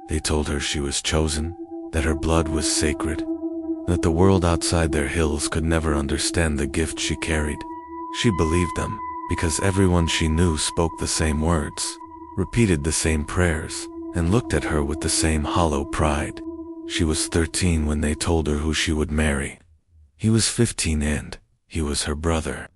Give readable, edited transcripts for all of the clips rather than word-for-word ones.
They told her she was chosen, that her blood was sacred, that the world outside their hills could never understand the gift she carried. She believed them, because everyone she knew spoke the same words, repeated the same prayers, and looked at her with the same hollow pride. She was 13 when they told her who she would marry. He was 15 and he was her brother.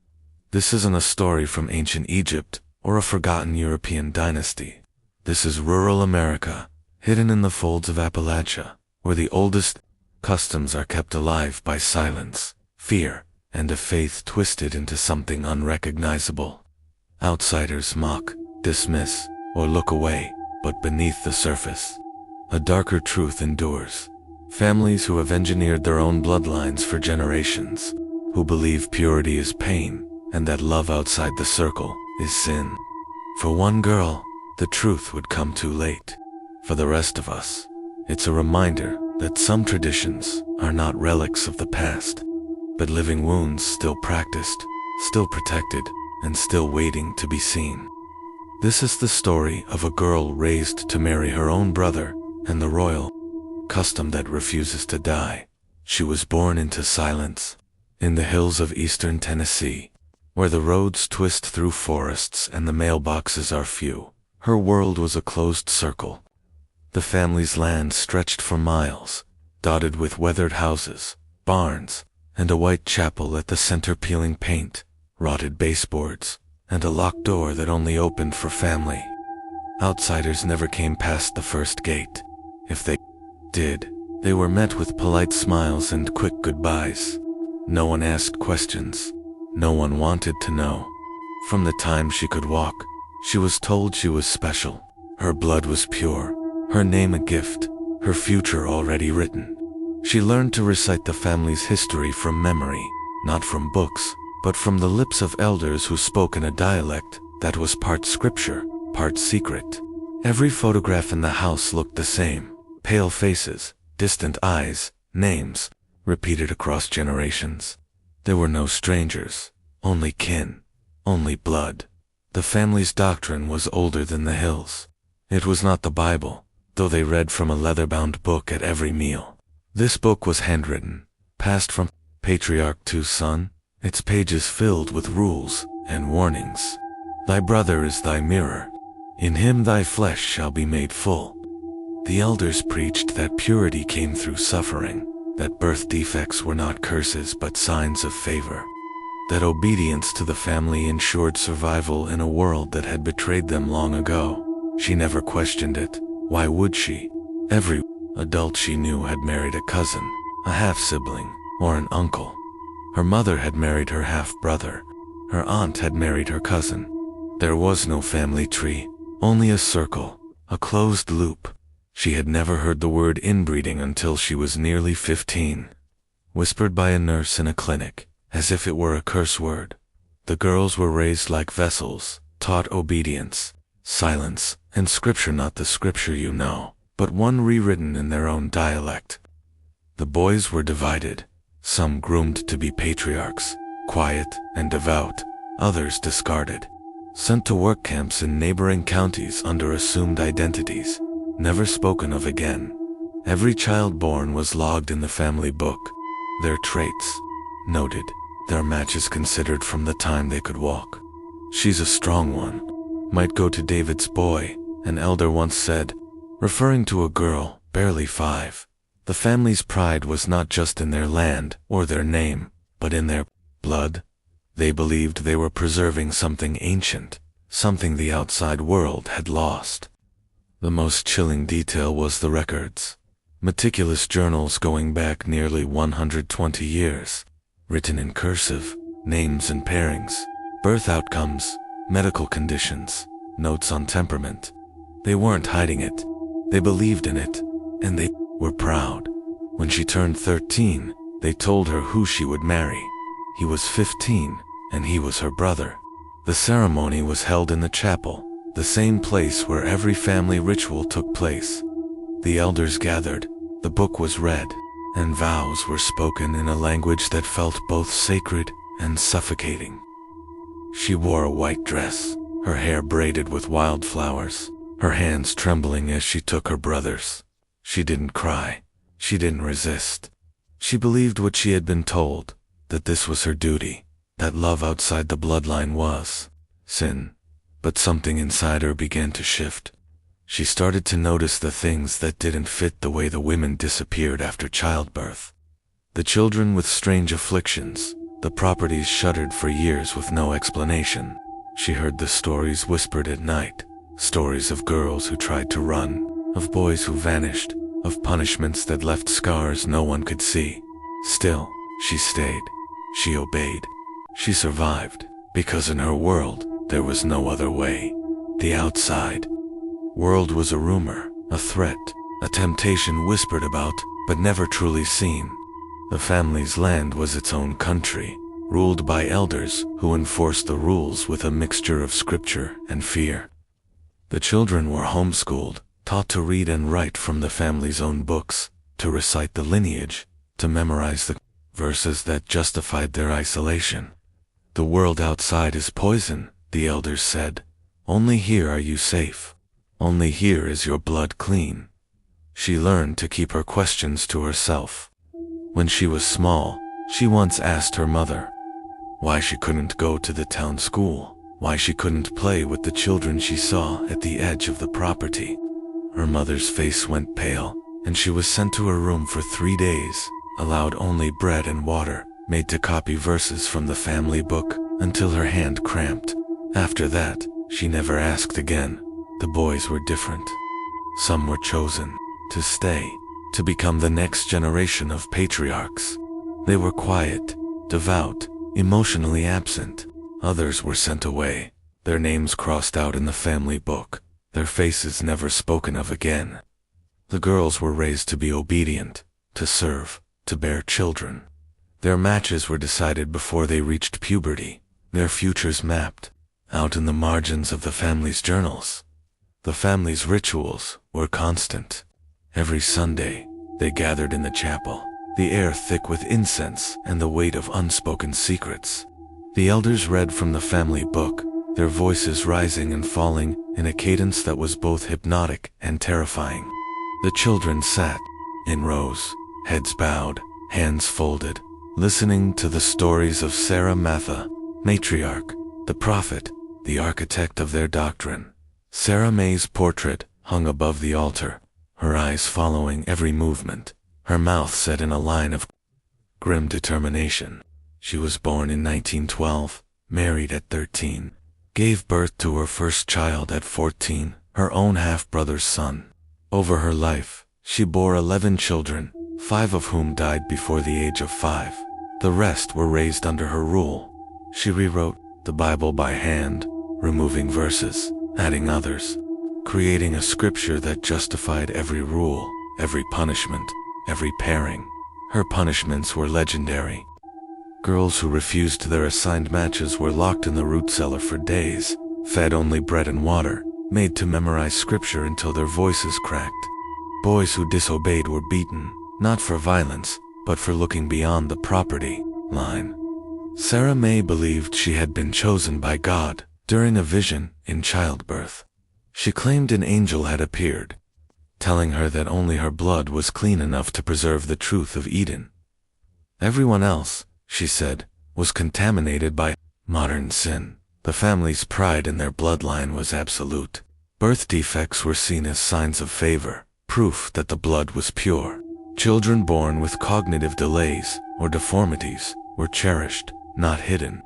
This isn't a story from ancient Egypt or a forgotten European dynasty. This is rural America, hidden in the folds of Appalachia, where the oldest customs are kept alive by silence, fear, and a faith twisted into something unrecognizable. Outsiders mock, dismiss, or look away, but beneath the surface, a darker truth endures. Families who have engineered their own bloodlines for generations, who believe purity is pain, and that love outside the circle is sin. For one girl, the truth would come too late. For the rest of us, it's a reminder that some traditions are not relics of the past, but living wounds still practiced, still protected, and still waiting to be seen. This is the story of a girl raised to marry her own brother and the royal custom that refuses to die. She was born into silence, in the hills of eastern Tennessee, where the roads twist through forests and the mailboxes are few. Her world was a closed circle. The family's land stretched for miles, dotted with weathered houses, barns, and a white chapel at the center peeling paint, rotted baseboards, and a locked door that only opened for family. Outsiders never came past the first gate. If they did, they were met with polite smiles and quick goodbyes. No one asked questions. No one wanted to know. From the time she could walk, she was told she was special. Her blood was pure, her name a gift, her future already written. She learned to recite the family's history from memory, not from books, but from the lips of elders who spoke in a dialect that was part scripture, part secret. Every photograph in the house looked the same. Pale faces, distant eyes, names, repeated across generations. There were no strangers, only kin, only blood. The family's doctrine was older than the hills. It was not the Bible, though they read from a leather-bound book at every meal. This book was handwritten, passed from patriarch to son, its pages filled with rules and warnings. Thy brother is thy mirror. In him thy flesh shall be made full. The elders preached that purity came through suffering, that birth defects were not curses but signs of favor, that obedience to the family ensured survival in a world that had betrayed them long ago. She never questioned it. Why would she? Every adult she knew had married a cousin, a half-sibling, or an uncle. Her mother had married her half-brother. Her aunt had married her cousin. There was no family tree, only a circle, a closed loop. She had never heard the word inbreeding until she was nearly 15. Whispered by a nurse in a clinic, as if it were a curse word. The girls were raised like vessels, taught obedience, silence, and scripture, not the scripture you know, but one rewritten in their own dialect. The boys were divided, some groomed to be patriarchs, quiet and devout, others discarded, sent to work camps in neighboring counties under assumed identities, never spoken of again. Every child born was logged in the family book, their traits noted, their matches considered from the time they could walk. She's a strong one, might go to David's boy, an elder once said, referring to a girl, barely 5. The family's pride was not just in their land or their name, but in their blood. They believed they were preserving something ancient, something the outside world had lost. The most chilling detail was the records. Meticulous journals going back nearly 120 years, written in cursive, names and pairings, birth outcomes, medical conditions, notes on temperament. They weren't hiding it. They believed in it, and they were proud. When she turned 13, they told her who she would marry. He was 15, and he was her brother. The ceremony was held in the chapel, the same place where every family ritual took place. The elders gathered, the book was read, and vows were spoken in a language that felt both sacred and suffocating. She wore a white dress, her hair braided with wildflowers, her hands trembling as she took her brother's. She didn't cry. She didn't resist. She believed what she had been told, that this was her duty, that love outside the bloodline was sin. But something inside her began to shift. She started to notice the things that didn't fit the way the women disappeared after childbirth. The children with strange afflictions, the properties shuttered for years with no explanation. She heard the stories whispered at night, stories of girls who tried to run, of boys who vanished, of punishments that left scars no one could see. Still, she stayed. She obeyed. She survived, because in her world, there was no other way. The outside world was a rumor, a threat, a temptation whispered about, but never truly seen. The family's land was its own country, ruled by elders who enforced the rules with a mixture of scripture and fear. The children were homeschooled, taught to read and write from the family's own books, to recite the lineage, to memorize the verses that justified their isolation. The world outside is poison, the elders said. Only here are you safe. Only here is your blood clean. She learned to keep her questions to herself. When she was small, she once asked her mother why she couldn't go to the town school, why she couldn't play with the children she saw at the edge of the property. Her mother's face went pale, and she was sent to her room for 3 days, allowed only bread and water, made to copy verses from the family book, until her hand cramped. After that, she never asked again. The boys were different. Some were chosen to stay, to become the next generation of patriarchs. They were quiet, devout, emotionally absent. Others were sent away, their names crossed out in the family book, their faces never spoken of again. The girls were raised to be obedient, to serve, to bear children. Their matches were decided before they reached puberty, their futures mapped out in the margins of the family's journals. The family's rituals were constant. Every Sunday, they gathered in the chapel, the air thick with incense and the weight of unspoken secrets. The elders read from the family book, their voices rising and falling in a cadence that was both hypnotic and terrifying. The children sat in rows, heads bowed, hands folded, listening to the stories of Sarah Matha, Matriarch, the prophet, the architect of their doctrine. Sarah May's portrait hung above the altar, her eyes following every movement, her mouth set in a line of grim determination. She was born in 1912, married at 13, gave birth to her first child at 14, her own half-brother's son. Over her life, she bore 11 children, 5 of whom died before the age of 5. The rest were raised under her rule. She rewrote the Bible by hand, removing verses, adding others, creating a scripture that justified every rule, every punishment, every pairing. Her punishments were legendary. Girls who refused their assigned matches were locked in the root cellar for days, fed only bread and water, made to memorize scripture until their voices cracked. Boys who disobeyed were beaten, not for violence, but for looking beyond the property line. Sarah May believed she had been chosen by God during a vision in childbirth. She claimed an angel had appeared, telling her that only her blood was clean enough to preserve the truth of Eden. Everyone else, she said, was contaminated by modern sin. The family's pride in their bloodline was absolute. Birth defects were seen as signs of favor, proof that the blood was pure. Children born with cognitive delays or deformities were cherished, not hidden.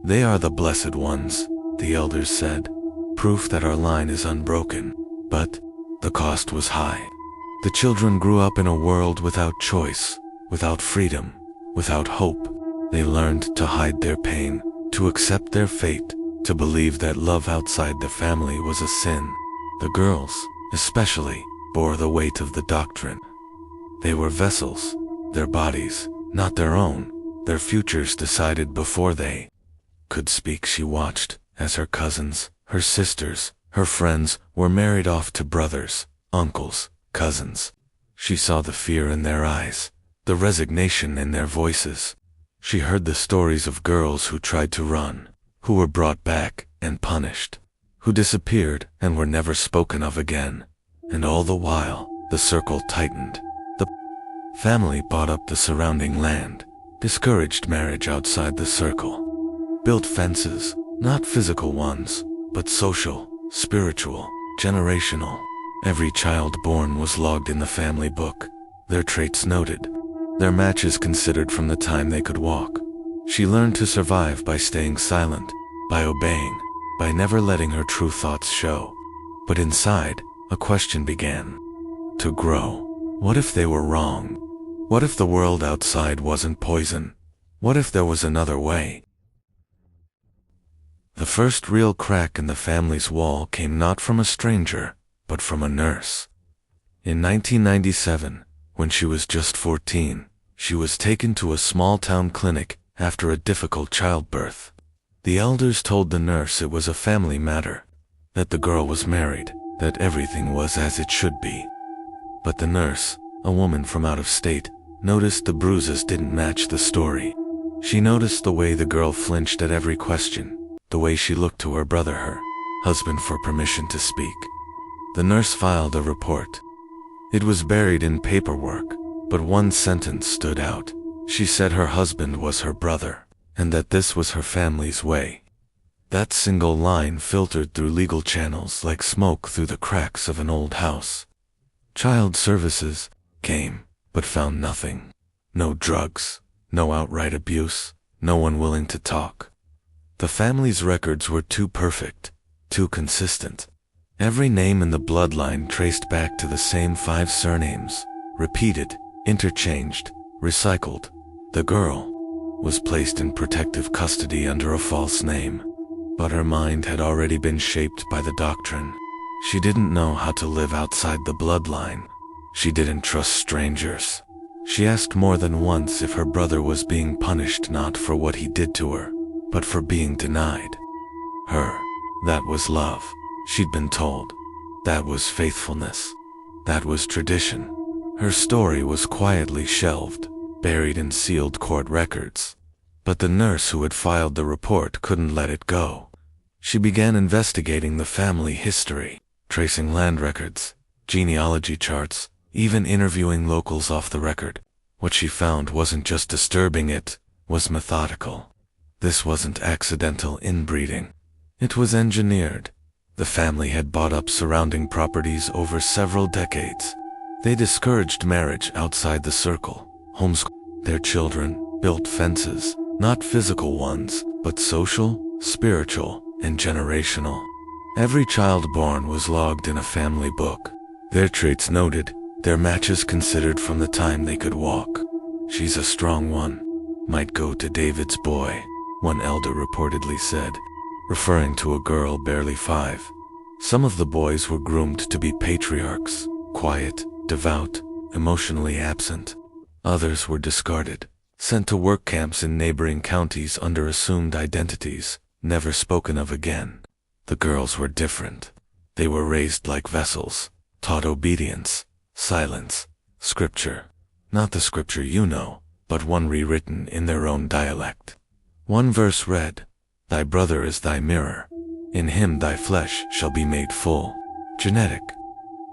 They are the blessed ones, the elders said, proof that our line is unbroken. But the cost was high. The children grew up in a world without choice, without freedom, without hope. They learned to hide their pain, to accept their fate, to believe that love outside the family was a sin. The girls, especially, bore the weight of the doctrine. They were vessels, their bodies, not their own, their futures decided before they could speak. She watched as her cousins, her sisters, her friends were married off to brothers, uncles, cousins. She saw the fear in their eyes, the resignation in their voices. She heard the stories of girls who tried to run, who were brought back and punished, who disappeared and were never spoken of again. And all the while, the circle tightened. The family bought up the surrounding land, discouraged marriage outside the circle, built fences, not physical ones, but social, spiritual, generational. Every child born was logged in the family book, their traits noted, their matches considered from the time they could walk. She learned to survive by staying silent, by obeying, by never letting her true thoughts show. But inside, a question began to grow. What if they were wrong? What if the world outside wasn't poison? What if there was another way? The first real crack in the family's wall came not from a stranger, but from a nurse. In 1997, when she was just 14, she was taken to a small-town clinic after a difficult childbirth. The elders told the nurse it was a family matter, that the girl was married, that everything was as it should be. But the nurse, a woman from out of state, noticed the bruises didn't match the story. She noticed the way the girl flinched at every question, the way she looked to her brother, her husband, for permission to speak. The nurse filed a report. It was buried in paperwork, but one sentence stood out. She said her husband was her brother, and that this was her family's way. That single line filtered through legal channels like smoke through the cracks of an old house. Child services came, but found nothing. No drugs, no outright abuse, no one willing to talk. The family's records were too perfect, too consistent. Every name in the bloodline traced back to the same 5 surnames, repeated, interchanged, recycled. The girl was placed in protective custody under a false name, but her mind had already been shaped by the doctrine. She didn't know how to live outside the bloodline. She didn't trust strangers. She asked more than once if her brother was being punished not for what he did to her, but for being denied her. That was love, she'd been told. That was faithfulness. That was tradition. Her story was quietly shelved, buried in sealed court records. But the nurse who had filed the report couldn't let it go. She began investigating the family history, tracing land records, genealogy charts, even interviewing locals off the record. What she found wasn't just disturbing, it was methodical. This wasn't accidental inbreeding. It was engineered. The family had bought up surrounding properties over several decades. They discouraged marriage outside the circle, homeschooled their children, built fences, not physical ones, but social, spiritual, and generational. Every child born was logged in a family book, their traits noted, their matches considered from the time they could walk. She's a strong one. Might go to David's boy, one elder reportedly said, referring to a girl barely 5. Some of the boys were groomed to be patriarchs, quiet, devout, emotionally absent. Others were discarded, sent to work camps in neighboring counties under assumed identities, never spoken of again. The girls were different. They were raised like vessels, taught obedience, silence, scripture. Not the scripture you know, but one rewritten in their own dialect. One verse read, "Thy brother is thy mirror. In him thy flesh shall be made full." Genetic.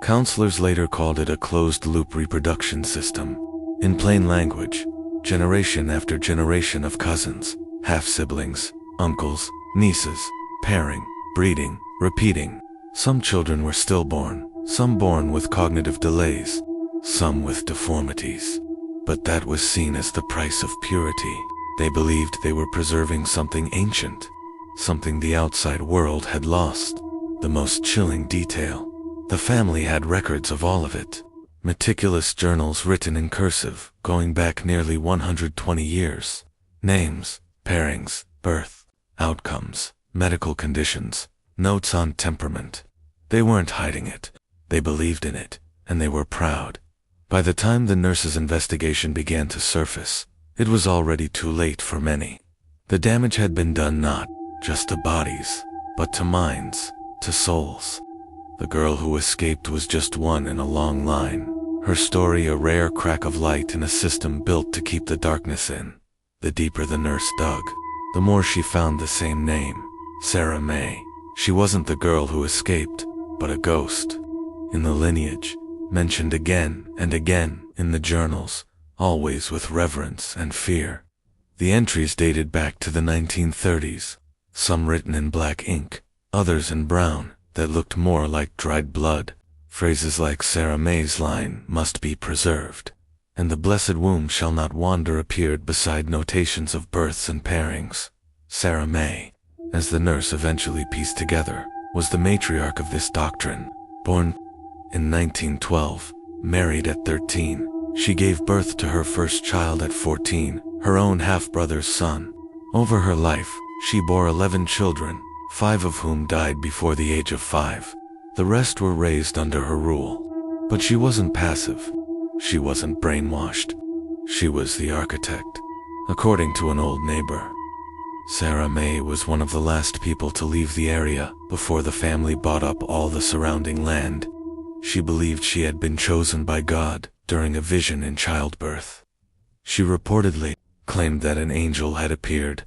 Counselors later called it a closed-loop reproduction system. In plain language, generation after generation of cousins, half-siblings, uncles, nieces, pairing, breeding, repeating. Some children were stillborn, some born with cognitive delays, some with deformities. But that was seen as the price of purity. They believed they were preserving something ancient, something the outside world had lost. The most chilling detail. The family had records of all of it. Meticulous journals written in cursive, going back nearly 120 years. Names, pairings, birth, outcomes, medical conditions, notes on temperament. They weren't hiding it. They believed in it, and they were proud. By the time the nurse's investigation began to surface, it was already too late for many. The damage had been done not just to bodies, but to minds, to souls. The girl who escaped was just one in a long line. Her story a rare crack of light in a system built to keep the darkness in. The deeper the nurse dug, the more she found the same name, Sarah May. She wasn't the girl who escaped, but a ghost. In the lineage, mentioned again and again in the journals, always with reverence and fear. The entries dated back to the 1930s, some written in black ink, others in brown, that looked more like dried blood. Phrases like Sarah May's line must be preserved, and the blessed womb shall not wander appeared beside notations of births and pairings. Sarah May, as the nurse eventually pieced together, was the matriarch of this doctrine. Born in 1912, married at 13, she gave birth to her first child at 14, her own half-brother's son. Over her life, she bore 11 children, 5 of whom died before the age of 5. The rest were raised under her rule. But she wasn't passive. She wasn't brainwashed. She was the architect. According to an old neighbor, Sarah May was one of the last people to leave the area before the family bought up all the surrounding land. She believed she had been chosen by God during a vision in childbirth. She reportedly claimed that an angel had appeared,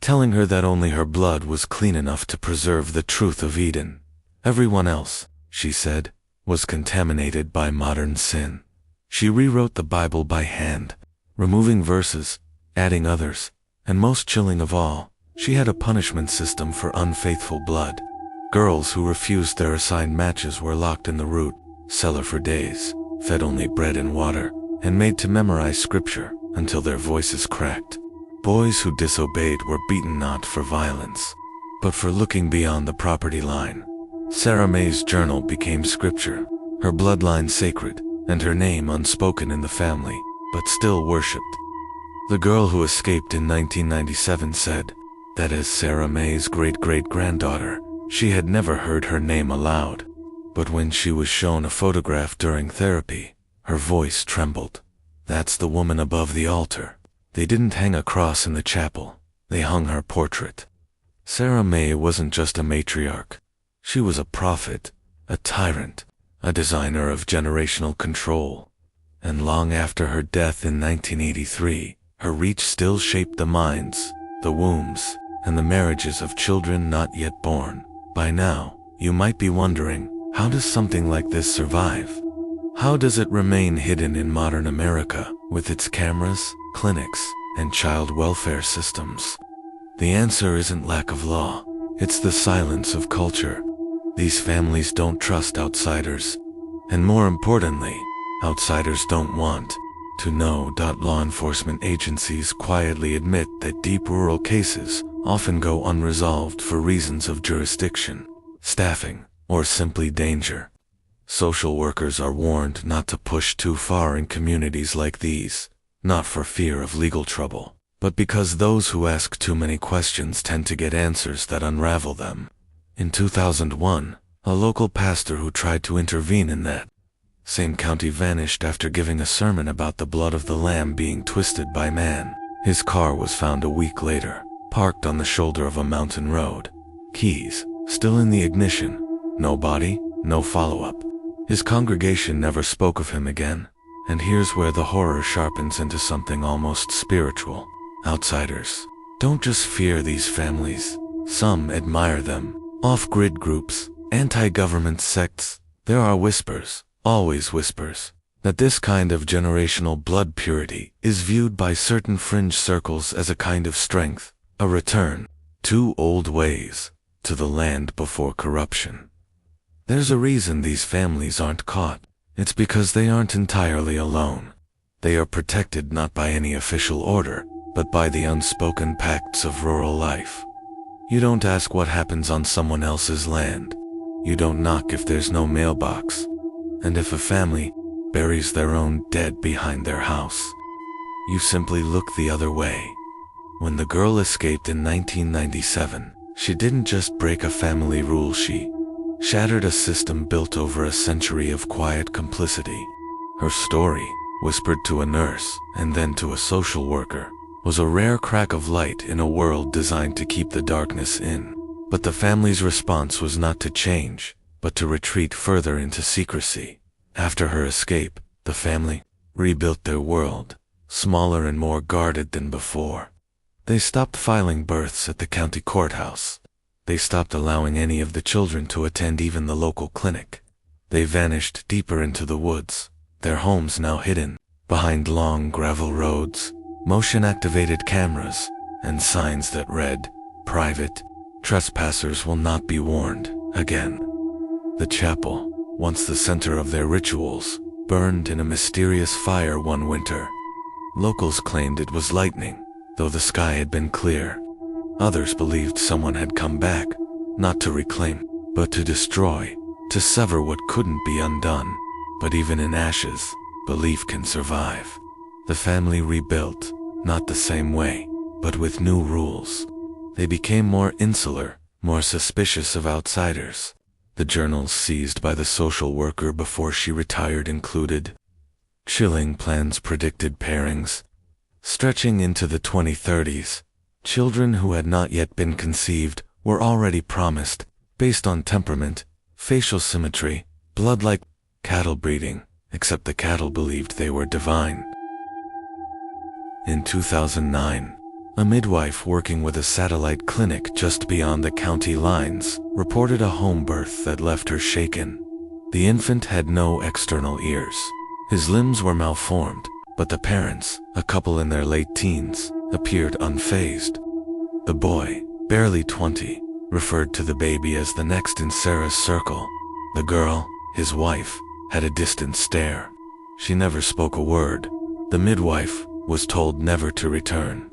telling her that only her blood was clean enough to preserve the truth of Eden. Everyone else, she said, was contaminated by modern sin. She rewrote the Bible by hand, removing verses, adding others, and most chilling of all, she had a punishment system for unfaithful blood. Girls who refused their assigned matches were locked in the root cellar for days, fed only bread and water, and made to memorize scripture until their voices cracked. Boys who disobeyed were beaten not for violence, but for looking beyond the property line. Sarah May's journal became scripture, her bloodline sacred, and her name unspoken in the family, but still worshipped. The girl who escaped in 1997 said that as Sarah May's great-great-granddaughter, she had never heard her name aloud. But when she was shown a photograph during therapy, her voice trembled. That's the woman above the altar. They didn't hang a cross in the chapel, they hung her portrait. Sarah May wasn't just a matriarch. She was a prophet, a tyrant, a designer of generational control. And long after her death in 1983, her reach still shaped the minds, the wombs, and the marriages of children not yet born. By now, you might be wondering, how does something like this survive? How does it remain hidden in modern America, with its cameras, clinics, and child welfare systems? The answer isn't lack of law, it's the silence of culture. These families don't trust outsiders, and more importantly, outsiders don't want to know. Law enforcement agencies quietly admit that deep rural cases often go unresolved for reasons of jurisdiction, staffing, or simply danger. Social workers are warned not to push too far in communities like these, not for fear of legal trouble, but because those who ask too many questions tend to get answers that unravel them. In 2001, a local pastor who tried to intervene in that same county vanished after giving a sermon about the blood of the lamb being twisted by man. His car was found a week later, parked on the shoulder of a mountain road. Keys still in the ignition. No body, no follow-up. His congregation never spoke of him again. And here's where the horror sharpens into something almost spiritual. Outsiders don't just fear these families. Some admire them. Off-grid groups, anti-government sects. There are whispers, always whispers, that this kind of generational blood purity is viewed by certain fringe circles as a kind of strength, a return to old ways, to the land before corruption. There's a reason these families aren't caught. It's because they aren't entirely alone. They are protected not by any official order, but by the unspoken pacts of rural life. You don't ask what happens on someone else's land. You don't knock if there's no mailbox. And if a family buries their own dead behind their house, you simply look the other way. When the girl escaped in 1997, she didn't just break a family rule, she shattered a system built over a century of quiet complicity. Her story, whispered to a nurse and then to a social worker, was a rare crack of light in a world designed to keep the darkness in. But the family's response was not to change, but to retreat further into secrecy. After her escape, the family rebuilt their world, smaller and more guarded than before. They stopped filing births at the county courthouse. They stopped allowing any of the children to attend even the local clinic. They vanished deeper into the woods, their homes now hidden behind long gravel roads, motion-activated cameras, and signs that read, "Private, trespassers will not be warned again." The chapel, once the center of their rituals, burned in a mysterious fire one winter. Locals claimed it was lightning, though the sky had been clear. Others believed someone had come back, not to reclaim, but to destroy, to sever what couldn't be undone. But even in ashes, belief can survive. The family rebuilt, not the same way, but with new rules. They became more insular, more suspicious of outsiders. The journals seized by the social worker before she retired included chilling plans, predicted pairings. Stretching into the 2030s, children who had not yet been conceived were already promised, based on temperament, facial symmetry, blood like cattle breeding, except the cattle believed they were divine. In 2009, a midwife working with a satellite clinic just beyond the county lines reported a home birth that left her shaken. The infant had no external ears. His limbs were malformed, but the parents, a couple in their late teens, appeared unfazed. The boy, barely 20, referred to the baby as the next in Sarah's circle. The girl, his wife, had a distant stare. She never spoke a word. The midwife was told never to return.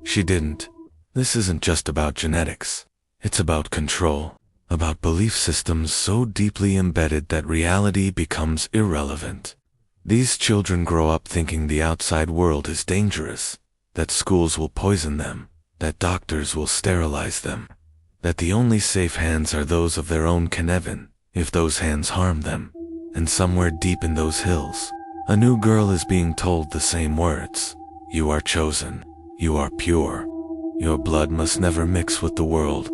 She didn't. This isn't just about genetics. It's about control, about belief systems so deeply embedded that reality becomes irrelevant. These children grow up thinking the outside world is dangerous, that schools will poison them, that doctors will sterilize them, that the only safe hands are those of their own Kenevin, if those hands harm them. And somewhere deep in those hills, a new girl is being told the same words. You are chosen. You are pure. Your blood must never mix with the world.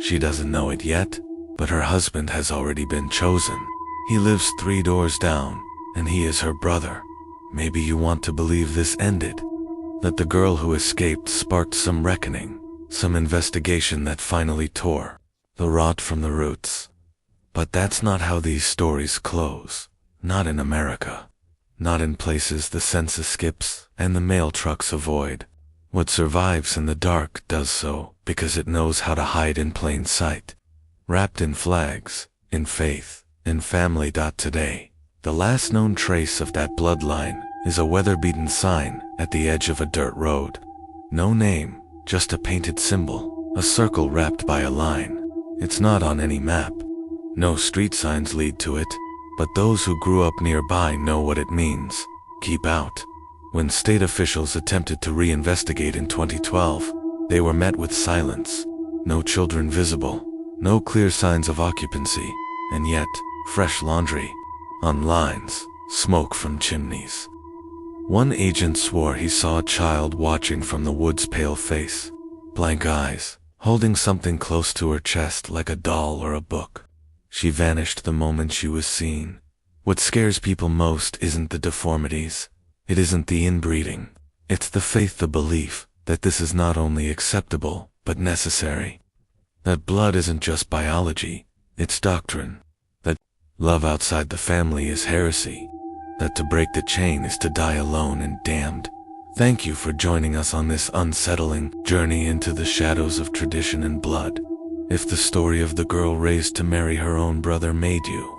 She doesn't know it yet, but her husband has already been chosen. He lives 3 doors down, and he is her brother. Maybe you want to believe this ended, that the girl who escaped sparked some reckoning, some investigation that finally tore the rot from the roots. But that's not how these stories close. Not in America. Not in places the census skips and the mail trucks avoid. What survives in the dark does so because it knows how to hide in plain sight. Wrapped in flags, in faith, in family. Today, the last known trace of that bloodline is a weather-beaten sign at the edge of a dirt road. No name, just a painted symbol, a circle wrapped by a line. It's not on any map. No street signs lead to it, but those who grew up nearby know what it means. Keep out. When state officials attempted to reinvestigate in 2012, they were met with silence. No children visible, no clear signs of occupancy, and yet, fresh laundry on lines, smoke from chimneys. One agent swore he saw a child watching from the wood's pale face, blank eyes, holding something close to her chest like a doll or a book. She vanished the moment she was seen. What scares people most isn't the deformities. It isn't the inbreeding. It's the faith, the belief that this is not only acceptable, but necessary. That blood isn't just biology, it's doctrine. That love outside the family is heresy. That to break the chain is to die alone and damned. Thank you for joining us on this unsettling journey into the shadows of tradition and blood. If the story of the girl raised to marry her own brother made you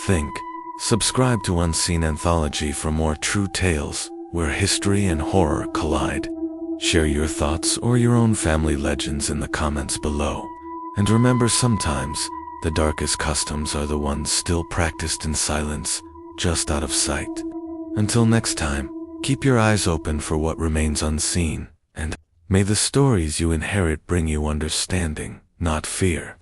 think, subscribe to Unseen Anthology for more true tales where history and horror collide. Share your thoughts or your own family legends in the comments below. And remember, sometimes the darkest customs are the ones still practiced in silence, just out of sight. Until next time, keep your eyes open for what remains unseen, and may the stories you inherit bring you understanding, not fear.